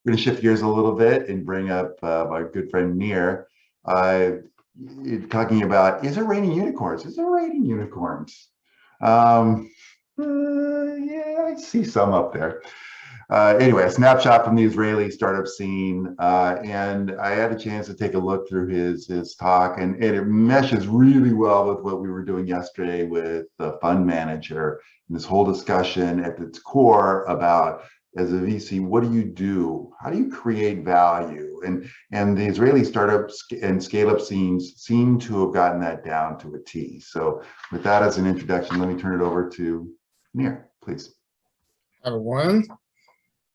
We're going to shift gears a little bit and bring up my good friend Nir, talking about, is it raining unicorns? Is it raining unicorns? Yeah, I see some up there. Anyway, a snapshot from the Israeli startup scene, and I had a chance to take a look through his talk, and it meshes really well with what we were doing yesterday with the fund manager, and this whole discussion at its core about, as a VC, what do you do? How do you create value? And the Israeli startups and scale-up scenes seem to have gotten that down to a T. So with that as an introduction, let me turn it over to Nir, please. Everyone,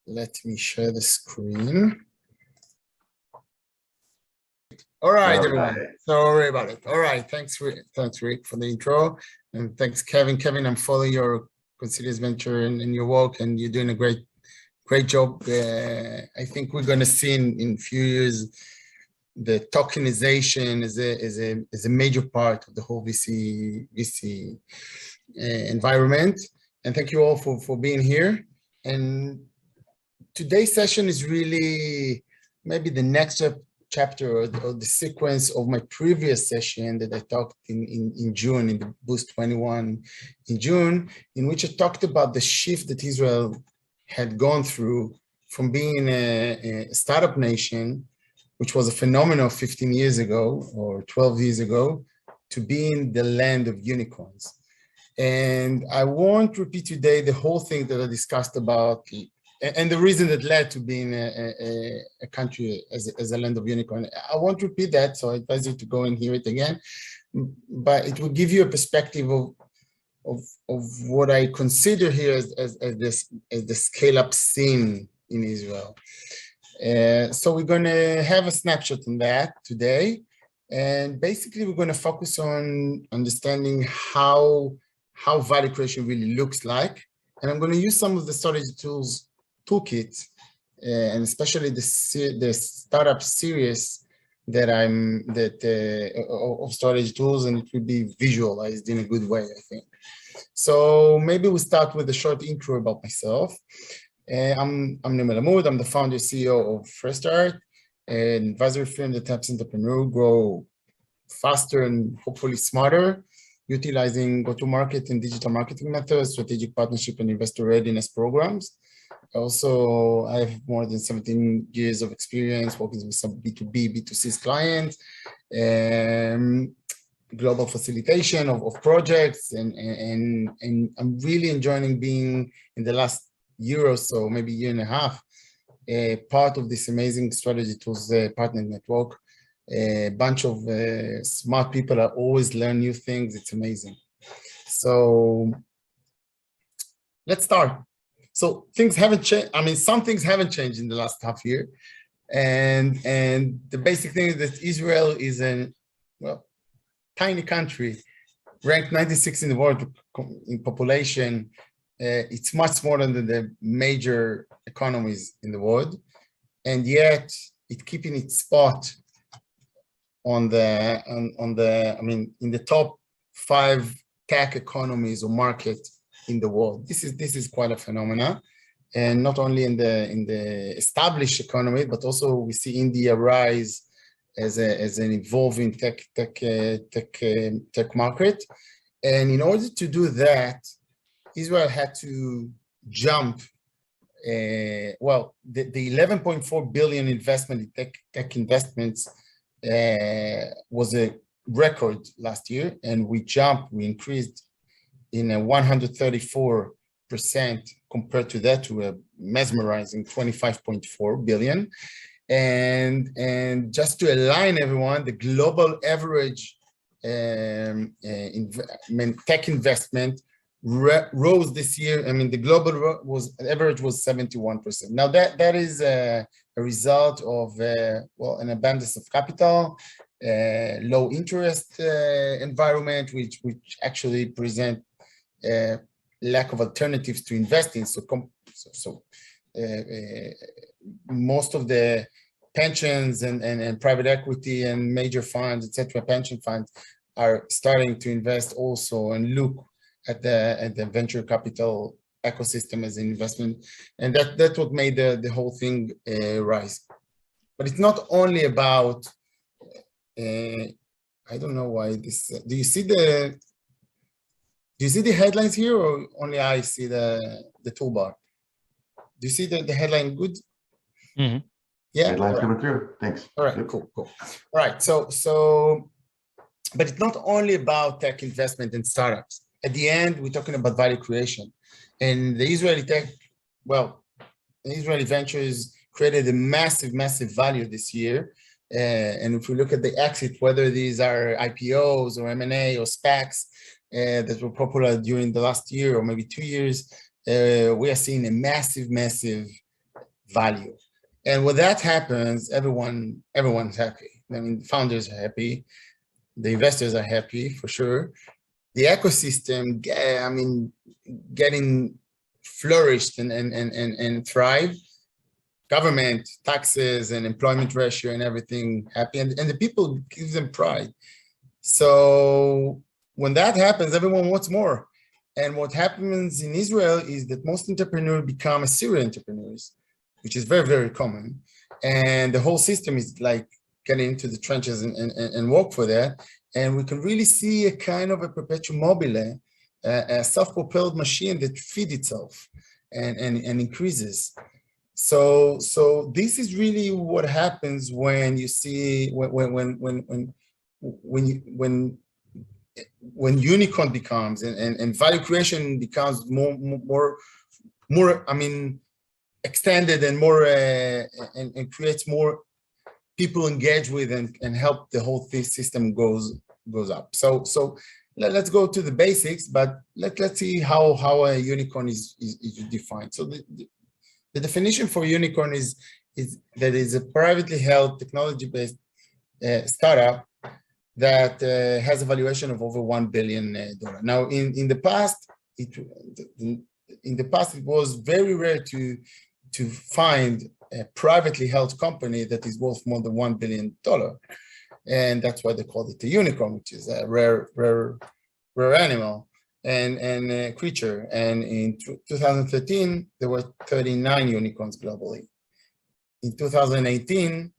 let me share the screen. All right, everyone. Sorry about it. All right, thanks, Rick, for the intro, and thanks, Kevin. Kevin, I'm following your Consider's venture and your work, and you're doing a great job. I think we're going to see in a few years the tokenization is a major part of the whole VC environment. And thank you all for being here. And today's session is really maybe the next chapter or the sequence of my previous session that I talked in June, in the Boost 21 in June, in which I talked about the shift that Israel had gone through from being a startup nation, which was a phenomenon 15 years ago or 12 years ago, to being the land of unicorns. And I won't repeat today the whole thing that I discussed about and the reason that led to being a country as a land of unicorn. I won't repeat that, so I advise you to go and hear it again. But it will give you a perspective of what I consider here as the scale-up scene in Israel. So we're going to have a snapshot on that today. And basically, we're going to focus on understanding how value creation really looks like. And I'm going to use some of the strategy tools toolkit, and especially the startup series of strategy tools, and it will be visualized in a good way, I think. So maybe we'll start with a short intro about myself. I'm Nir Melamud. I'm the founder and CEO of Fresh Start, an advisory firm that helps entrepreneurs grow faster and hopefully smarter, utilizing go-to-market and digital marketing methods, strategic partnership, and investor readiness programs. Also, I have more than 17 years of experience working with some B2B, B2C clients, global facilitation of projects, and I'm really enjoying being in the last year or so, maybe year and a half, part of this amazing strategy tools partner network. A bunch of smart people that always learn new things. It's amazing. So let's start. So things haven't changed. I mean, some things haven't changed in the last half year. And the basic thing is that Israel is a tiny country, ranked 96 in the world in population. It's much smaller than the major economies in the world. And yet it's keeping its spot in the top 5 tech economies or market in the world. This is quite a phenomenon, and not only in the established economy, but also we see India rise as an evolving tech market. And in order to do that, Israel had to jump. The 11.4 billion investment in tech investments was a record last year, and we increased in a 134% compared to that, to a mesmerizing 25.4 billion. And just to align everyone, the global average tech investment rose this year. I mean, the global average was 71%. Now that is a result of an abundance of capital, low interest environment, which actually present lack of alternatives to invest in. So most of the pensions and private equity and major funds, etc., pension funds are starting to invest also and look at the venture capital ecosystem as an investment, and that's what made the whole thing rise. But it's not only about. I don't know why this. Do you see the headlines here, or only I see the toolbar? Do you see the headline good? Mm-hmm. Yeah. Headlines coming through. Thanks. All right. Cool. All right. So, but it's not only about tech investment and startups. At the end, we're talking about value creation, and the Israeli ventures created a massive value this year. And if we look at the exit, whether these are IPOs or M&A or SPACs that were popular during the last year or maybe 2 years, we are seeing a massive value. And when that happens, everyone's happy. I mean, founders are happy, the investors are happy for sure. The ecosystem, getting flourished and thrive. Government, taxes, and employment ratio and everything happy, and the people gives them pride. So when that happens, everyone wants more. And what happens in Israel is that most entrepreneurs become serial entrepreneurs, which is very common. And the whole system is like getting into the trenches and work for that. And we can really see a kind of a perpetuum mobile, a self-propelled machine that feeds itself and increases. So this is really what happens when you see when unicorn becomes and value creation becomes more extended and more and creates more people engage with and help the whole system goes up. So let's go to the basics, but let's see how a unicorn is defined. So the definition for unicorn is that it's a privately held technology-based startup that has a valuation of over $1 billion. Now, in the past, it was very rare to find a privately held company that is worth more than $1 billion, and that's why they called it a unicorn, which is a rare animal and a creature. And in 2013, there were 39 unicorns globally. In 2018,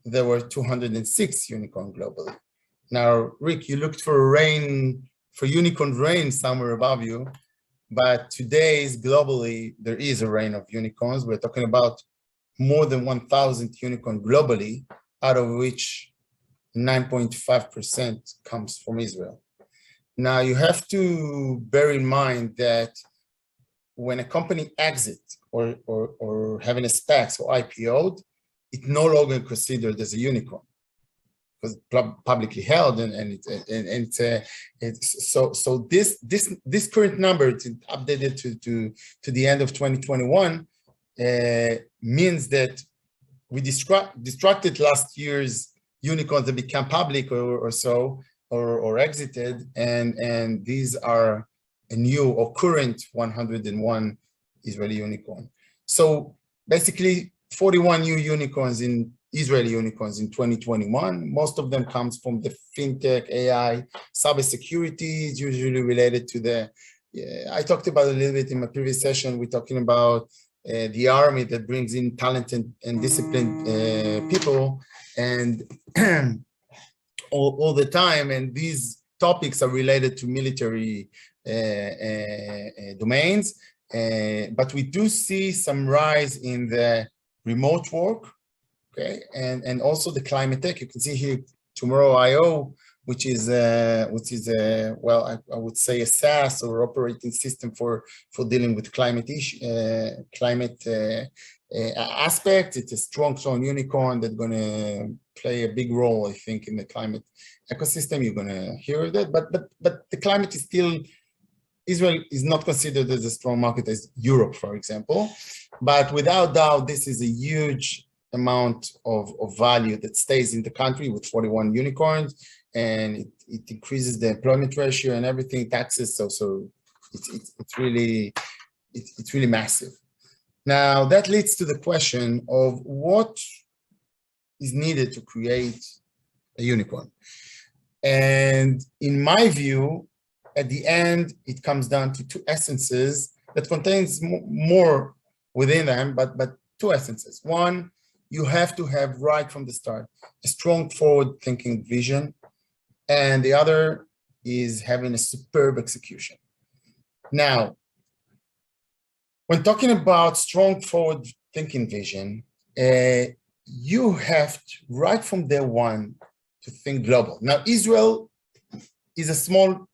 there were 206 unicorns globally. Now, Rick, you looked for unicorn reign somewhere above you, but today's globally, there is a reign of unicorns. We're talking about more than 1,000 unicorns globally, out of which 9.5% comes from Israel. Now, you have to bear in mind that when a company exits or having a SPAC or IPO'd, it's no longer considered as a unicorn because publicly held, and so this current number, it's updated to the end of 2021, means that we distracted last year's unicorns that become public or exited, and these are a new or current 101 Israeli unicorn. So basically 41 new Israeli unicorns in 2021. Most of them comes from the fintech, AI, cybersecurity is usually related to I talked about a little bit in my previous session. We're talking about the army that brings in talented and disciplined people and all the time, and these topics are related to military domains, but we do see some rise in the remote work, okay, and also the climate tech. You can see here Tomorrow.io, which is well, I would say a SaaS or operating system for dealing with climate aspect. It's a strong unicorn that's going to play a big role, I think, in the climate ecosystem. You're going to hear that, but the climate is still, Israel is not considered as a strong market as Europe, for example. But without doubt, this is a huge amount of value that stays in the country with 41 unicorns, and it increases the employment ratio and everything, taxes. So it's really massive. Now that leads to the question of what is needed to create a unicorn. And in my view, at the end, it comes down to two essences that contains more within them, but two essences. One, you have to have right from the start a strong forward-thinking vision, and the other is having a superb execution. Now, when talking about strong forward-thinking vision, you have to, right from day one, to think global. Now, Israel is a small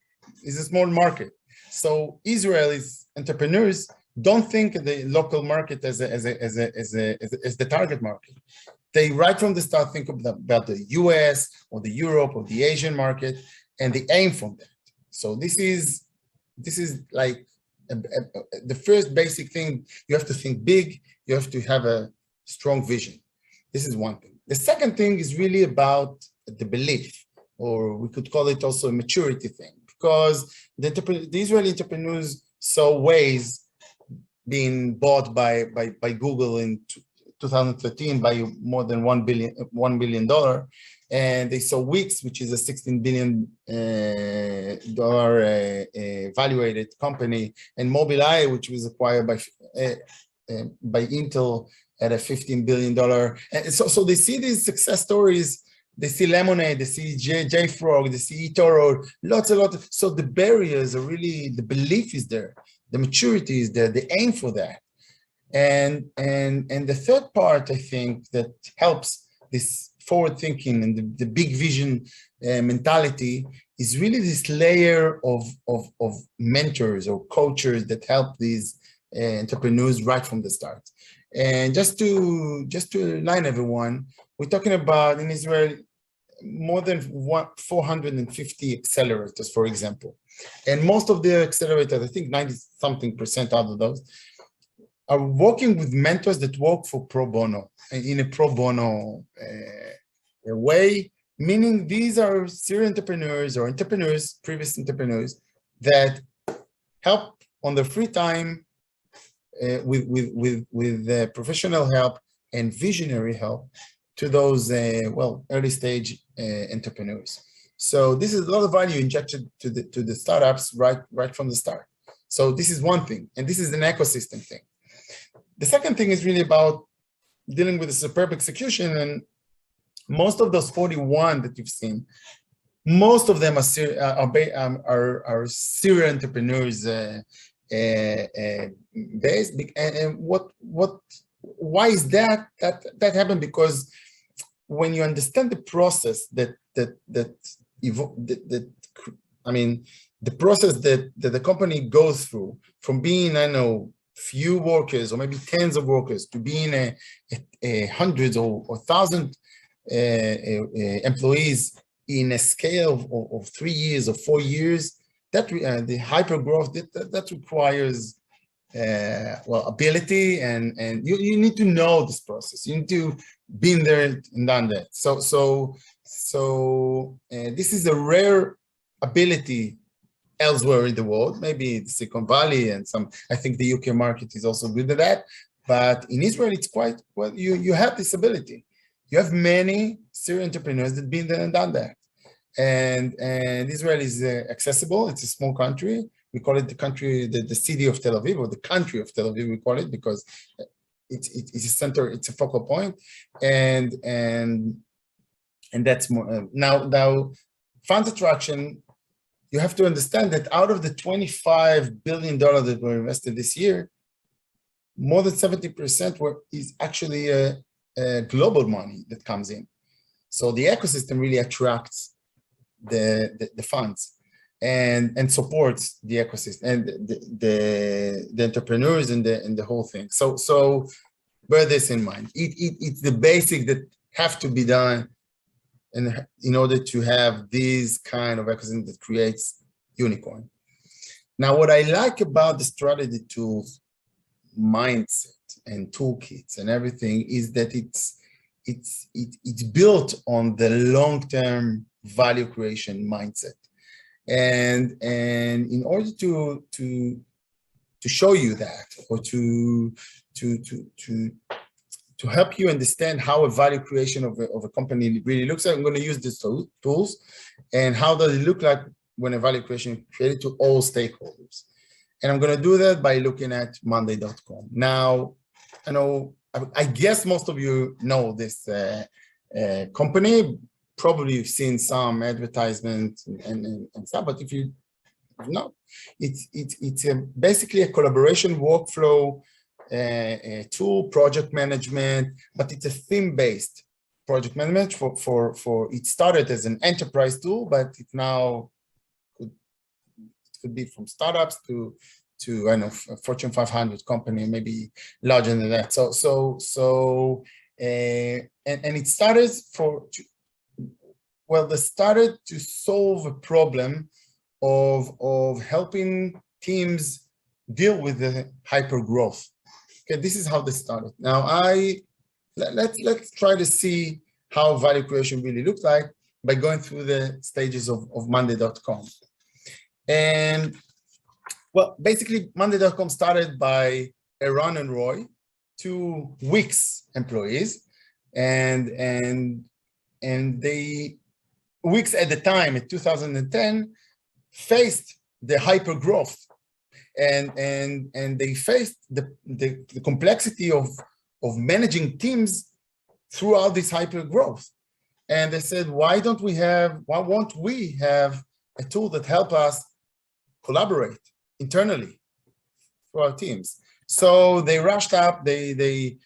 market, so Israelis entrepreneurs don't think of the local market as the target market. They right from the start think about the US or the Europe or the Asian market, and they aim from that. So this is like the first basic thing. You have to think big. You have to have a strong vision. This is one thing. The second thing is really about the belief, or we could call it also a maturity thing, because the Israeli entrepreneurs saw Waze being bought by Google in 2013 by more than $1 billion, and they saw Wix, which is a $16 billion valuated company, and Mobileye, which was acquired by Intel at a $15 billion. And so they see these success stories. They see Lemonade, they see JFrog, they see eToro, lots. So the barriers are really, the belief is there, the maturity is there, the aim for that. And the third part, I think, that helps this forward thinking and the big vision mentality is really this layer of mentors or coaches that help these entrepreneurs right from the start. And just to remind everyone, we're talking about in Israel more than 450 accelerators, for example. And most of the accelerators, I think 90-something% out of those, are working with mentors that work for pro bono, in a pro bono way, meaning these are serial entrepreneurs or previous entrepreneurs that help on their free time with professional help and visionary help to those early stage entrepreneurs. So this is a lot of value injected to the startups right from the start. So this is one thing, and this is an ecosystem thing. The second thing is really about dealing with the superb execution, and most of those 41 that you've seen, most of them are serial entrepreneurs based. And why is that happened? Because when you understand the process the process that the company goes through from being, few workers or maybe tens of workers to being a hundreds or thousand employees in a scale of 3 years or 4 years, that the hyper growth that requires ability, and you need to know this process. You need to been there and done that. So this is a rare ability elsewhere in the world, maybe the Silicon Valley and I think the UK market is also good at that. But in Israel, it's quite, you have this ability. You have many serial entrepreneurs that have been there and done that. And Israel is accessible. It's a small country. We call it the country, the city of Tel Aviv, or the country of Tel Aviv, we call it, because it's a center, it's a focal point. And that's more, now fund attraction, you have to understand that out of the $25 billion that were invested this year, more than 70% is actually global money that comes in. So the ecosystem really attracts the funds and supports the ecosystem and the entrepreneurs and the whole thing. So bear this in mind. It's the basic that have to be done and in order to have these kind of ecosystem that creates unicorn. Now, what I like about the strategy tools, mindset and toolkits and everything is that it's built on the long-term value creation mindset. And in order to show you that, or to help you understand how a value creation of a company really looks like, I'm going to use these tools and how does it look like when a value creation is created to all stakeholders. And I'm going to do that by looking at monday.com. Now, I guess most of you know this company. Probably you've seen some advertisements and stuff, but if you not, it's basically a collaboration workflow tool, project management, but it's a theme-based project management for it started as an enterprise tool, but it now could be from startups to I know Fortune 500 company, maybe larger than that. And it started they started to solve a problem of helping teams deal with the hyper growth. Okay, this is how they started. Now let's try to see how value creation really looks like by going through the stages of monday.com. And well, basically monday.com started by Eran and Roy, two Wix employees, and they Wix at the time in 2010 faced the hyper growth, and they faced the complexity of managing teams throughout this hyper growth. And they said, why won't we have a tool that help us collaborate internally for our teams? So they rushed up, they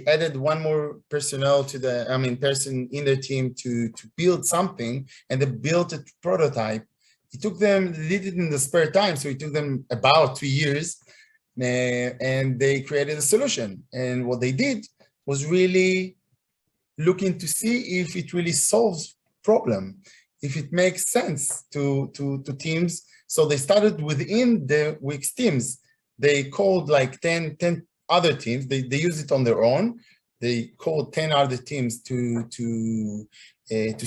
added one more person in their team to build something, and they built a prototype. It took them, they did it in the spare time, so it took them about 2 years, and they created a solution. And what they did was really looking to see if it really solves problem, if it makes sense to teams. So they started within the Wix teams. They called like 10 other teams. They use it on their own. They called 10 other teams to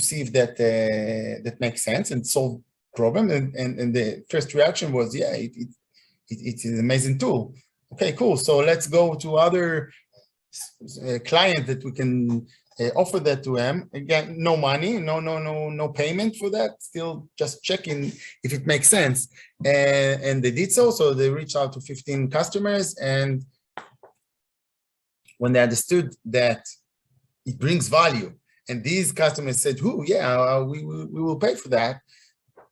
see if that makes sense and solve problem. And the first reaction was, yeah, it's an amazing tool. Okay, cool. So let's go to other clients that we can offer that to them. Again, no money, no payment for that. Still just checking if it makes sense. And they did so. So they reached out to 15 customers, and when they understood that it brings value, and these customers said, "Oh, yeah, we will pay for that,"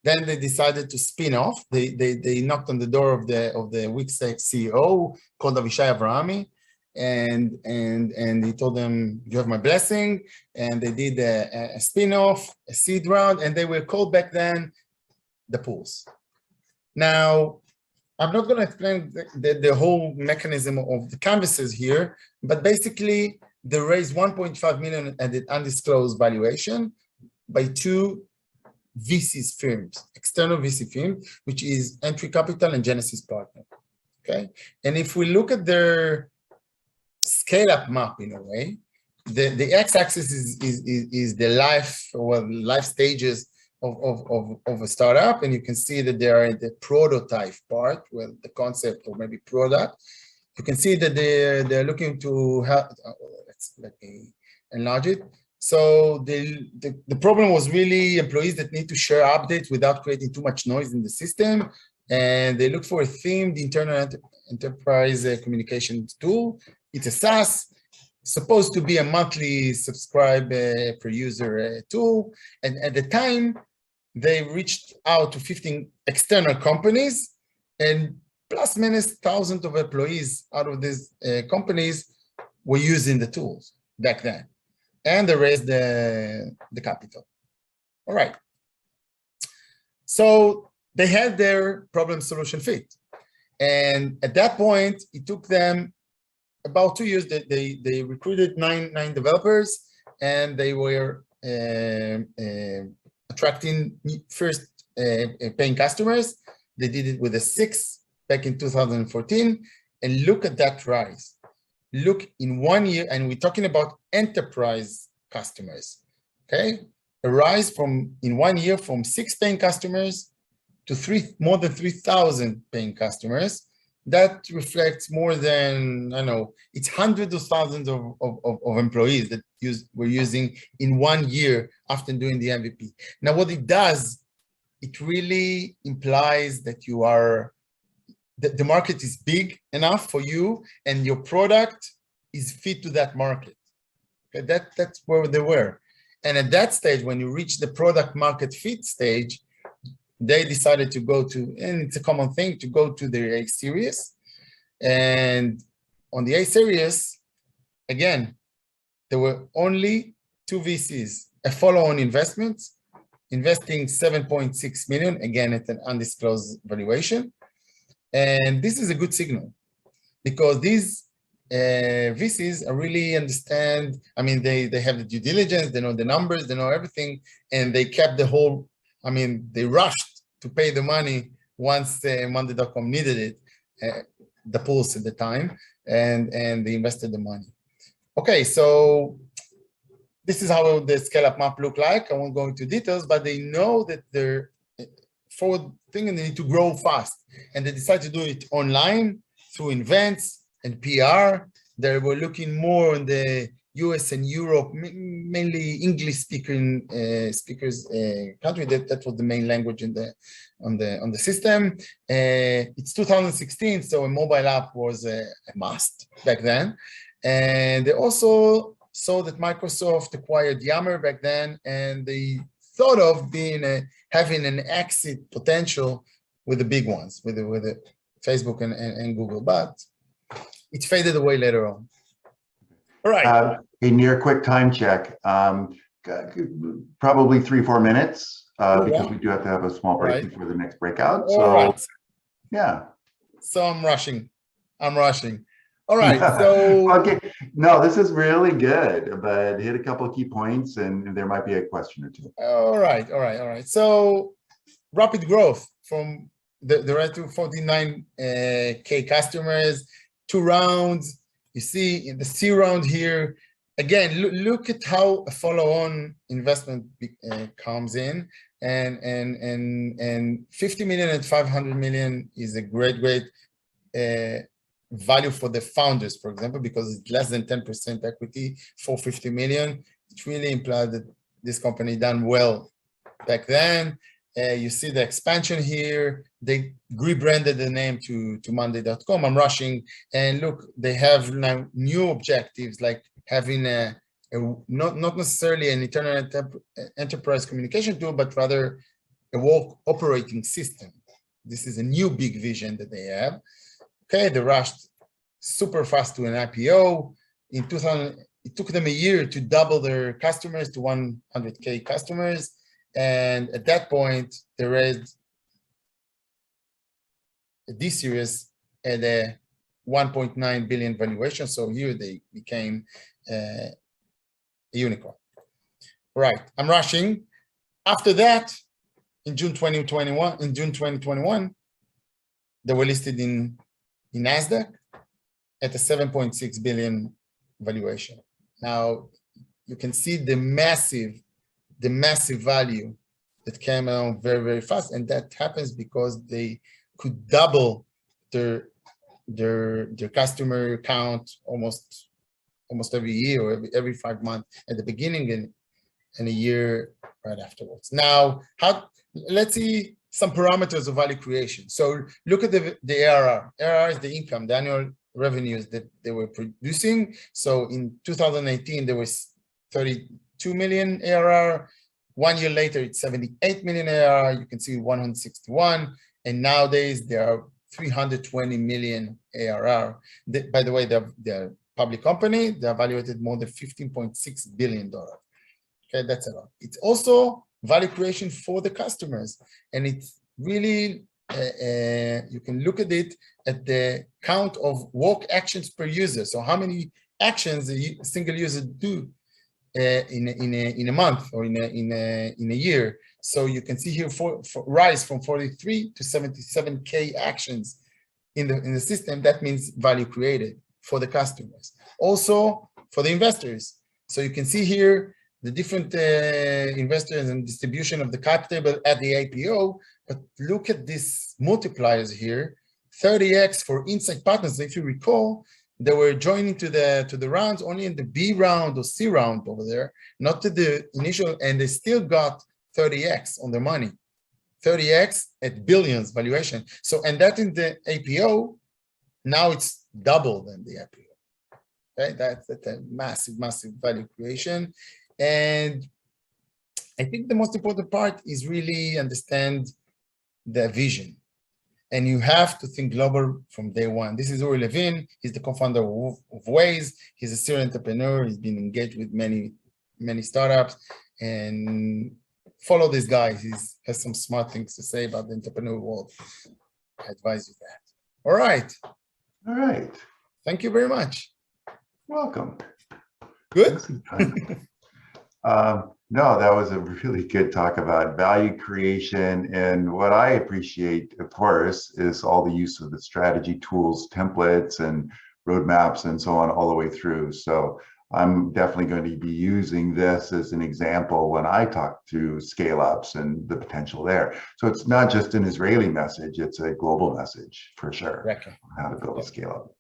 then they decided to spin off. They knocked on the door of the Wix CEO called Avishai Avrahami, and he told them, "You have my blessing." And they did a spin-off, a seed round, and they were called back then the Pools. Now, I'm not going to explain the whole mechanism of the canvases here, but basically they raised 1.5 million at an undisclosed valuation by two VCs firms, external VC firms, which is Entry Capital and Genesis Partner. Okay, and if we look at their scale-up map in a way, the x-axis is the life stages of a startup, and you can see that they are in the prototype part, where the concept or maybe product. You can see that they're looking to help. Let me enlarge it. So the problem was really employees that need to share updates without creating too much noise in the system, and they look for a themed internal enterprise communications tool. It's a SaaS, supposed to be a monthly subscribe per user tool, and at the time they reached out to 15 external companies, and plus minus thousands of employees out of these companies were using the tools back then. And they raised the capital. All right. So they had their problem solution fit. And at that point, it took them about 2 years. They recruited nine developers, and they were attracting first paying customers. They did it with a 6 back in 2014. And look at that rise. Look, in 1 year, and we're talking about enterprise customers, okay? A rise in 1 year from 6 paying customers to more than 3,000 paying customers. That reflects more than, I know, it's hundreds of thousands of employees that were using in 1 year after doing the MVP. Now, what it does, it really implies that you are the market is big enough for you and your product is fit to that market. Okay, that's where they were. And at that stage, when you reach the product market fit stage, they decided to go to, and it's a common thing, to go to their A series. And on the A series, again, there were only two VCs, a follow-on investment, investing 7.6 million, again, at an undisclosed valuation. And this is a good signal because these VCs are really understand, I mean, they have the due diligence, they know the numbers, they know everything, and they kept the whole, I mean, they rushed to pay the money once Monday.com needed it, the pulse at the time, and they invested the money. Okay, so this is how the scale-up map look like. I won't go into details, but they know that they're forward thing and they need to grow fast. And they decided to do it online through events and PR. They were looking more on the US and Europe, mainly English speakers country. That was the main language in on the system. It's 2016, so a mobile app was a must back then. And they also saw that Microsoft acquired Yammer back then, and they thought of having an exit potential with the big ones, with the Facebook and Google, but it faded away later on. All right. A near quick time check. Probably 3-4 minutes because we do have to have a small break before the next breakout. So, yeah. So I'm rushing. All right, so okay. No, this is really good, but hit a couple of key points, and there might be a question or two. All right. So rapid growth from the right to 49K customers, 2 rounds. You see in the C round here. Again, look at how a follow-on investment comes in, and 50 million and 500 million is a great value for the founders, for example, because it's less than 10% equity for 50 million. It really implies that this company done well back then. You see the expansion here. They rebranded the name to Monday.com. I'm rushing, and look, they have now new objectives like having not necessarily an internal enterprise communication tool, but rather a work operating system. This is a new big vision that they have. Okay, they rushed super fast to an IPO. In 2000, it took them a year to double their customers to 100K customers. And at that point, they raised this series at a 1.9 billion valuation. So here they became a unicorn. Right, I'm rushing. After that, in June 2021, they were listed in NASDAQ at a 7.6 billion valuation. Now you can see the massive value that came out very, very fast, and that happens because they could double their customer count almost every year or every 5 months at the beginning and a year right afterwards. Now, let's see some parameters of value creation. So look at the ARR. ARR is the income, the annual revenues that they were producing. So in 2018, there was 32 million ARR. 1 year later, it's 78 million ARR. You can see 161. And nowadays, there are 320 million ARR. By the way, they're a public company. They're valuated more than $15.6 billion. Okay, that's a lot. It's also value creation for the customers. And it's really, you can look at it at the count of work actions per user. So how many actions a single user do in a month or in a year. So you can see here for rise from 43 to 77K actions in the system. That means value created for the customers. Also for the investors. So you can see here the different investors and distribution of the cap table at the IPO, but look at these multipliers here, 30x for Insight Partners. If you recall, they were joining to the rounds only in the B round or C round over there, not to the initial, and they still got 30x on their money. 30x at billions valuation. So, and that in the IPO, now it's double than the IPO. Okay, that's a massive, massive value creation. And I think the most important part is really understand the vision. And you have to think global from day one. This is Uri Levin. He's the co-founder of Waze. He's a serial entrepreneur. He's been engaged with many, many startups. And follow this guy. He has some smart things to say about the entrepreneur world. I advise you that. All right. All right. Thank you very much. Welcome. Good? No, that was a really good talk about value creation. And what I appreciate, of course, is all the use of the strategy tools, templates, and roadmaps, and so on, all the way through. So I'm definitely going to be using this as an example when I talk to scale-ups and the potential there. So it's not just an Israeli message, it's a global message for sure, Correct. how to build a scale-up.